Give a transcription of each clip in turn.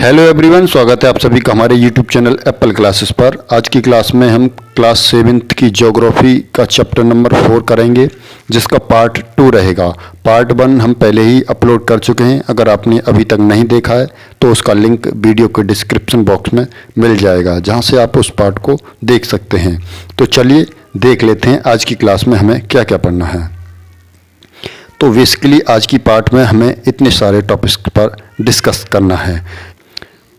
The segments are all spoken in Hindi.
हेलो एवरीवन, स्वागत है आप सभी का हमारे यूट्यूब चैनल एप्पल क्लासेस पर। आज की क्लास में हम क्लास 7th की ज्योग्राफी का चैप्टर नंबर 4 करेंगे, जिसका पार्ट 2 रहेगा। पार्ट 1 हम पहले ही अपलोड कर चुके हैं। अगर आपने अभी तक नहीं देखा है तो उसका लिंक वीडियो के डिस्क्रिप्शन बॉक्स में मिल जाएगा, जहाँ से आप उस पार्ट को देख सकते हैं। तो चलिए देख लेते हैं आज की क्लास में हमें क्या क्या पढ़ना है। तो बेसिकली आज की पार्ट में हमें इतने सारे टॉपिक्स पर डिस्कस करना है।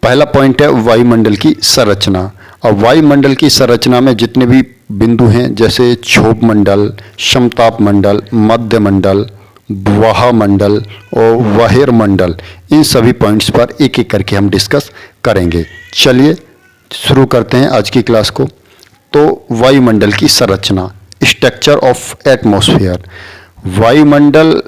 पहला पॉइंट है वायुमंडल की संरचना। और वायुमंडल की संरचना में जितने भी बिंदु हैं, जैसे क्षोभ मंडल, समताप मंडल, मध्य मंडल, वाहमंडल और वाहिर मंडल, इन सभी पॉइंट्स पर एक एक करके हम डिस्कस करेंगे। चलिए शुरू करते हैं आज की क्लास को। तो वायुमंडल की संरचना, स्ट्रक्चर ऑफ एटमॉस्फेयर। वायुमंडल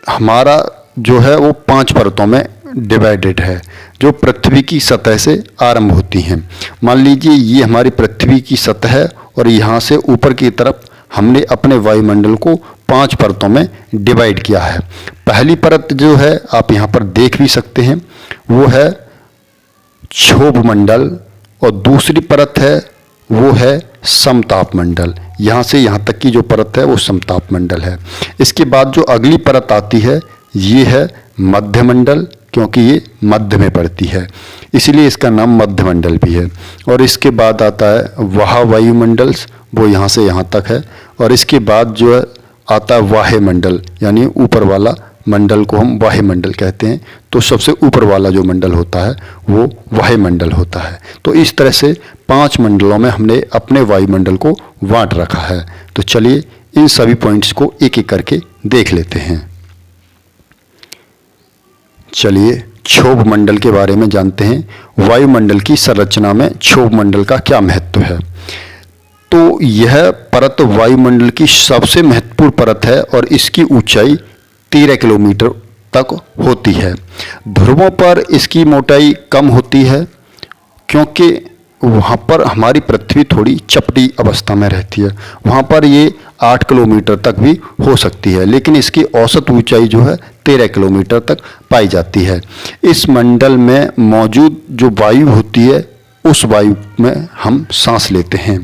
हमारा जो है वो 5 परतों में डिवाइडेड है, जो पृथ्वी की सतह से आरंभ होती हैं। मान लीजिए ये हमारी पृथ्वी की सतह है और यहाँ से ऊपर की तरफ हमने अपने वायुमंडल को 5 परतों में डिवाइड किया है। पहली परत जो है आप यहाँ पर देख भी सकते हैं, वो है क्षोभ मंडल, और दूसरी परत है वो है समताप मंडल। यहाँ से यहाँ तक की जो परत है वो समताप मंडल है। इसके बाद जो अगली परत आती है ये है मध्य मंडल, क्योंकि ये मध्य में पड़ती है इसलिए इसका नाम मध्य मंडल भी है। और इसके बाद आता है वायुमंडल्स, वो यहाँ से यहाँ तक है। और इसके बाद जो है आता है वायुमंडल, यानी ऊपर वाला मंडल को हम वायुमंडल कहते हैं। तो सबसे ऊपर वाला जो मंडल होता है वो वायुमंडल होता है। तो इस तरह से 5 मंडलों में हमने अपने वायुमंडल को बांट रखा है। तो चलिए इन सभी पॉइंट्स को एक एक करके देख लेते हैं। चलिए क्षोभ मंडल के बारे में जानते हैं। वायुमंडल की संरचना में क्षोभ मंडल का क्या महत्व है। तो यह परत वायुमंडल की सबसे महत्वपूर्ण परत है और इसकी ऊंचाई 13 किलोमीटर तक होती है। ध्रुवों पर इसकी मोटाई कम होती है, क्योंकि वहाँ पर हमारी पृथ्वी थोड़ी चपटी अवस्था में रहती है। वहाँ पर ये 8 किलोमीटर तक भी हो सकती है, लेकिन इसकी औसत ऊंचाई जो है 13 किलोमीटर तक पाई जाती है। इस मंडल में मौजूद जो वायु होती है, उस वायु में हम सांस लेते हैं।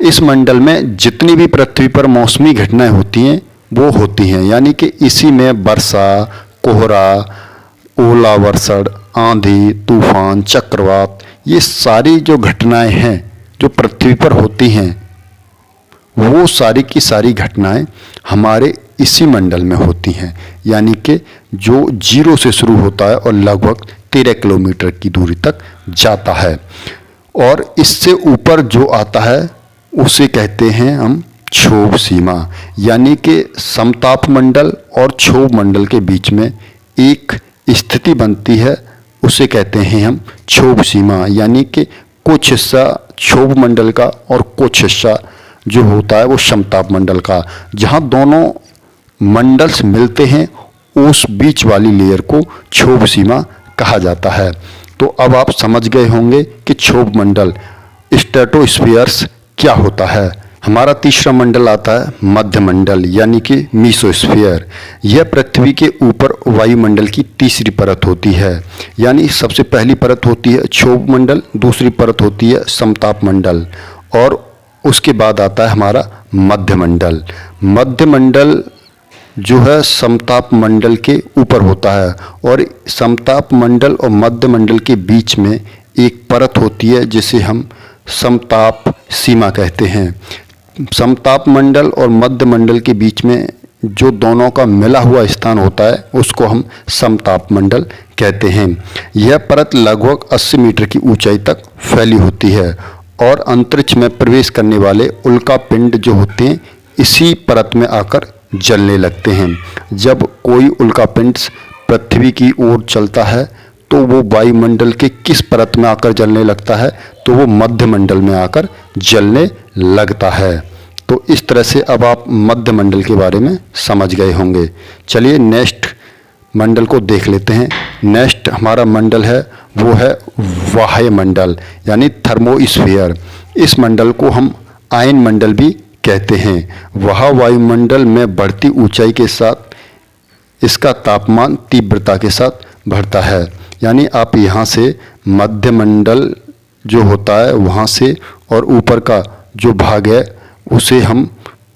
इस मंडल में जितनी भी पृथ्वी पर मौसमी घटनाएं होती हैं वो होती हैं, यानी कि इसी में वर्षा, कोहरा, ओला वर्षण, आंधी, तूफान, चक्रवात, ये सारी जो घटनाएं हैं जो पृथ्वी पर होती हैं, वो सारी की सारी घटनाएं हमारे इसी मंडल में होती हैं। यानी कि जो 0 से शुरू होता है और लगभग 13 किलोमीटर की दूरी तक जाता है। और इससे ऊपर जो आता है उसे कहते हैं हम क्षोभ सीमा। यानी कि समताप मंडल और क्षोभ मंडल के बीच में एक स्थिति बनती है, उसे कहते हैं हम क्षोभ सीमा। यानी कि कुछ हिस्सा क्षोभ मंडल का और कुछ हिस्सा जो होता है वो समताप मंडल का। जहाँ दोनों मंडल्स मिलते हैं उस बीच वाली लेयर को क्षोभ सीमा कहा जाता है। तो अब आप समझ गए होंगे कि क्षोभ मंडल, स्ट्रेटोस्फीयर्स क्या होता है। हमारा तीसरा मंडल आता है मध्य मंडल, यानी कि मीसोस्फीयर। यह पृथ्वी के ऊपर वायुमंडल की तीसरी परत होती है। यानी सबसे पहली परत होती है क्षोभ मंडल, दूसरी परत होती है समताप मंडल, और उसके बाद आता है हमारा मध्य मंडल। मध्य मंडल जो है समताप मंडल के ऊपर होता है, और समताप मंडल और मध्य मंडल के बीच में एक परत होती है जिसे हम समताप सीमा कहते हैं। समताप मंडल और मध्य मंडल के बीच में जो दोनों का मिला हुआ स्थान होता है उसको हम समताप मंडल कहते हैं। यह परत लगभग 80 मीटर की ऊंचाई तक फैली होती है, और अंतरिक्ष में प्रवेश करने वाले उल्का पिंड जो होते हैं इसी परत में आकर जलने लगते हैं। जब कोई उल्का पिंड पृथ्वी की ओर चलता है तो वो वायुमंडल के किस परत में आकर जलने लगता है, तो वो मध्य मंडल में आकर जलने लगता है। तो इस तरह से अब आप मध्य मंडल के बारे में समझ गए होंगे। चलिए नेक्स्ट मंडल को देख लेते हैं। नेक्स्ट हमारा मंडल है वो है वायुमंडल, यानी थर्मोस्फीयर। इस मंडल को हम आयन मंडल भी कहते हैं। वह वायुमंडल में बढ़ती ऊंचाई के साथ इसका तापमान तीव्रता के साथ बढ़ता है। यानी आप यहाँ से मध्यमंडल जो होता है वहाँ से और ऊपर का जो भाग है उसे हम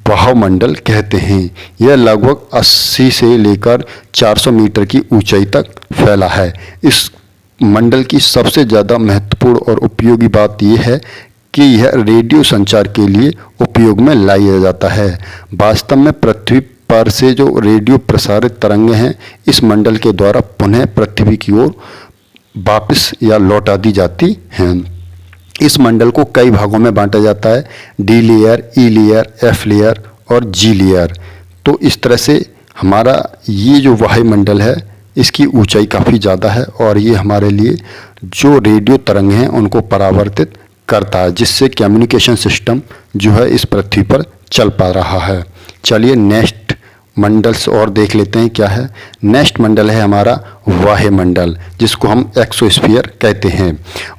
वायुमंडल कहते हैं। यह लगभग 80 से लेकर 400 मीटर की ऊंचाई तक फैला है। इस मंडल की सबसे ज़्यादा महत्वपूर्ण और उपयोगी बात यह है कि यह रेडियो संचार के लिए उपयोग में लाया जाता है। वास्तव में पृथ्वी पर से जो रेडियो प्रसारित तरंगें हैं इस मंडल के द्वारा पुनः पृथ्वी की ओर वापस या लौटा दी जाती हैं। इस मंडल को कई भागों में बांटा जाता है, डी लेयर, ई लेयर, एफ लेयर और जी लेयर। तो इस तरह से हमारा ये जो वायुमंडल है इसकी ऊंचाई काफ़ी ज़्यादा है और ये हमारे लिए जो रेडियो तरंग हैं उनको परावर्तित करता है, जिससे कम्युनिकेशन सिस्टम जो है इस पृथ्वी पर चल पा रहा है। चलिए नेक्स्ट मंडल्स और देख लेते हैं क्या है। नेक्स्ट मंडल है हमारा वायुमंडल, जिसको हम एक्सोस्फीयर कहते हैं।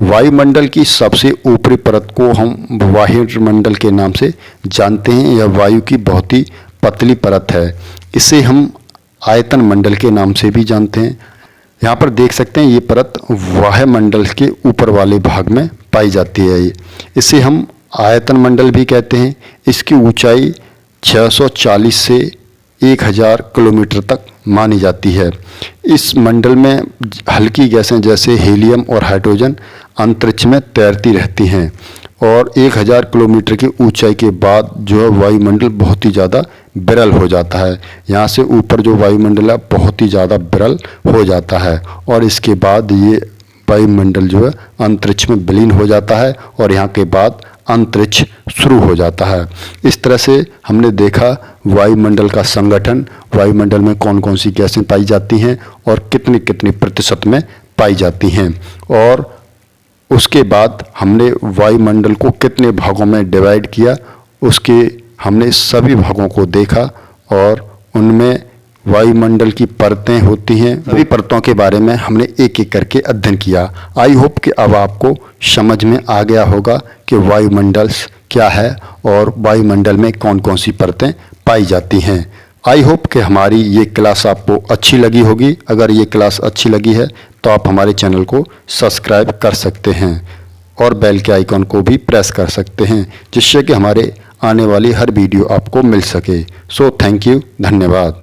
वायुमंडल की सबसे ऊपरी परत को हम वायुमंडल के नाम से जानते हैं। यह वायु की बहुत ही पतली परत है। इसे हम आयतन मंडल के नाम से भी जानते हैं। यहाँ पर देख सकते हैं ये परत वायुमंडल के ऊपर वाले भाग में पाई जाती है। इसे हम आयतन मंडल भी कहते हैं। इसकी ऊंचाई 640 से 1000 किलोमीटर तक मानी जाती है। इस मंडल में हल्की गैसें जैसे हीलियम और हाइड्रोजन अंतरिक्ष में तैरती रहती हैं और 1000 किलोमीटर की ऊंचाई के बाद जो है वायुमंडल बहुत ही ज़्यादा विरल हो जाता है। यहाँ से ऊपर जो वायुमंडल है बहुत ही ज़्यादा विरल हो जाता है और इसके बाद ये वायुमंडल जो है अंतरिक्ष में विलीन हो जाता है और यहाँ के बाद अंतरिक्ष शुरू हो जाता है। इस तरह से हमने देखा वायुमंडल का संगठन, वायुमंडल में कौन कौन सी गैसें पाई जाती हैं और कितनी कितनी प्रतिशत में पाई जाती हैं, और उसके बाद हमने वायुमंडल को कितने भागों में डिवाइड किया, उसके हमने सभी भागों को देखा और उनमें वायुमंडल की परतें होती हैं। सभी परतों के बारे में हमने एक एक करके अध्ययन किया। आई होप कि अब आपको समझ में आ गया होगा कि वायुमंडल क्या है और वायुमंडल में कौन कौन सी परतें पाई जाती हैं। आई होप कि हमारी ये क्लास आपको अच्छी लगी होगी। अगर ये क्लास अच्छी लगी है तो आप हमारे चैनल को सब्सक्राइब कर सकते हैं और बेल के आइकन को भी प्रेस कर सकते हैं, जिससे कि हमारे आने वाली हर वीडियो आपको मिल सके। सो थैंक यू, धन्यवाद।